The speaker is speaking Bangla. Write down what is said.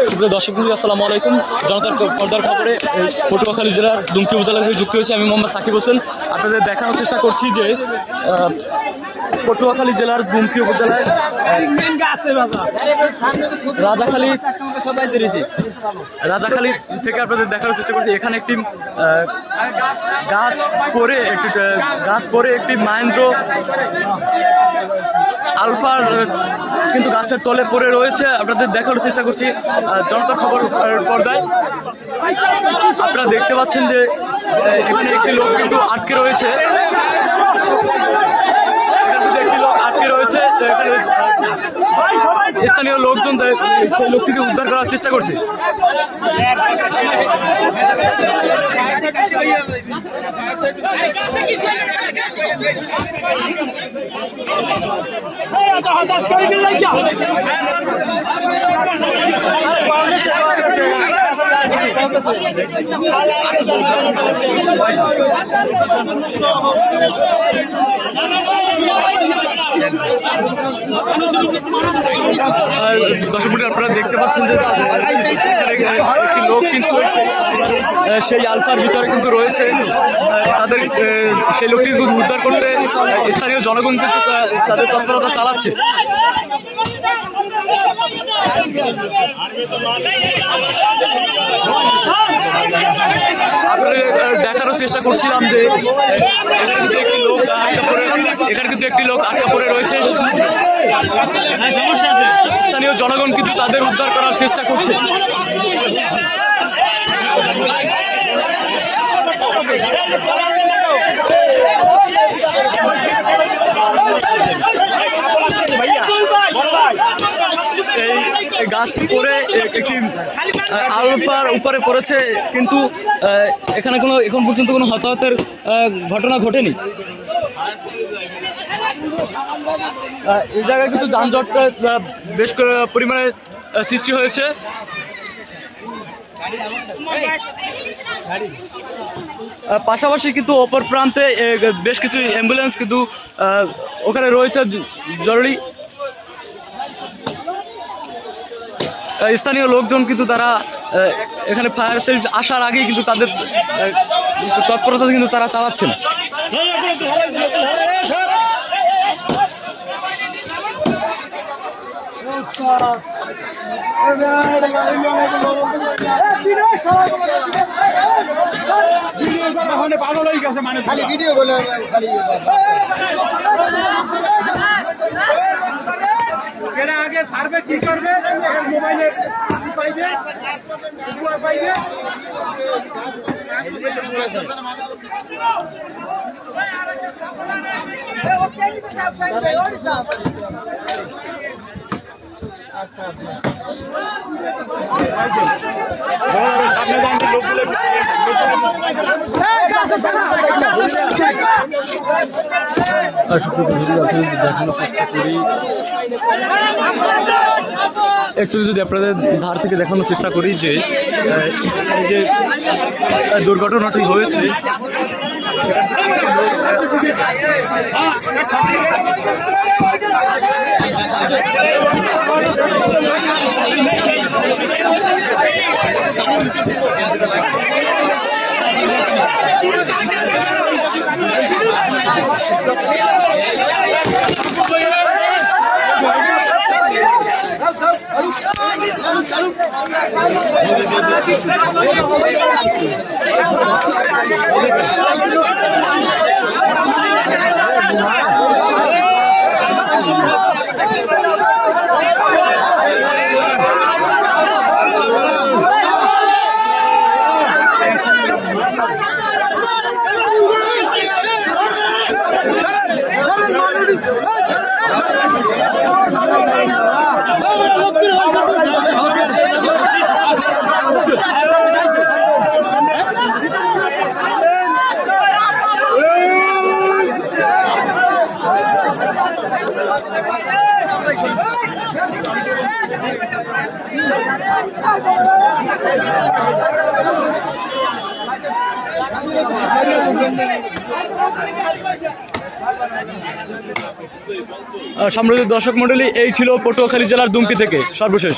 সুপ্রিয় দর্শক বন্ধু, আসসালামু আলাইকুম। জনতার পর্দার খবরে পটুয়াখালী জেলার দুমকি উপজেলা থেকে যুক্ত হয়েছে আমি মোহাম্মদ সাকিব হোসেন। আপনাদের দেখানোর চেষ্টা করছি যে পটুয়াখালী জেলার দুমকি উপজেলায় রাজাখালী থেকে আপনাদের দেখানোর চেষ্টা করছি। এখানে একটি গাছ পরে একটি মাহেন্দ্র আলফার কিন্তু গাছের তলে পড়ে রয়েছে। আপনাদের দেখানোর চেষ্টা করছি জনতার খবর পর্দায়। আপনারা দেখতে পাচ্ছেন যে এখানে একটি লোক কিন্তু আটকে রয়েছে। স্থানীয় লোকজন সেই লোকটিকে উদ্ধার করার চেষ্টা করছে। দর্শক বন্ধু, আপনারা দেখতে পাচ্ছেন যে একটি লোক কিন্তু সেই আলফার ভিতরে কিন্তু রয়েছে। তাদের সেই লোকটিকে উদ্ধার করতে স্থানীয় জনগণ কিন্তু তাদের তৎপরতা চালাচ্ছে। আপনাদের দেখানোর চেষ্টা করছিলাম যে এখানে কিন্তু একটি লোক আটকা পড়ে রয়েছে। স্থানীয় জনগণ কিন্তু তাদের উদ্ধার করার চেষ্টা করছে। এই গাছটি পরে একটি আলফার উপরে পড়েছে, কিন্তু এখানে এখন পর্যন্ত কোনো হতাহতের ঘটনা ঘটেনি। এই জায়গায় কিন্তু যানজট বেশ পরিমাণে সৃষ্টি হয়েছে। পাশাপাশি কিন্তু অপর প্রান্তে বেশ কিছু অ্যাম্বুলেন্স কিন্তু ওখানে রয়েছে জরুরি। স্থানীয় লোকজন কিন্তু তারা এখানে ফায়ার সার্ভিস আসার আগেই কিন্তু তাদের তৎপরতা কিন্তু তারা চালাচ্ছেন। আগে সার্ভে কি করবে মোবাইলে পাইবে পাইবে একটু যদি আপনাদের ধার থেকে দেখানোর চেষ্টা করি যে এই যে দুর্ঘটনাটি হয়েছে, সম্মানিত দর্শক মণ্ডলী, এই ছিল পটুয়াখালী জেলার দুমকি থেকে সর্বশেষ।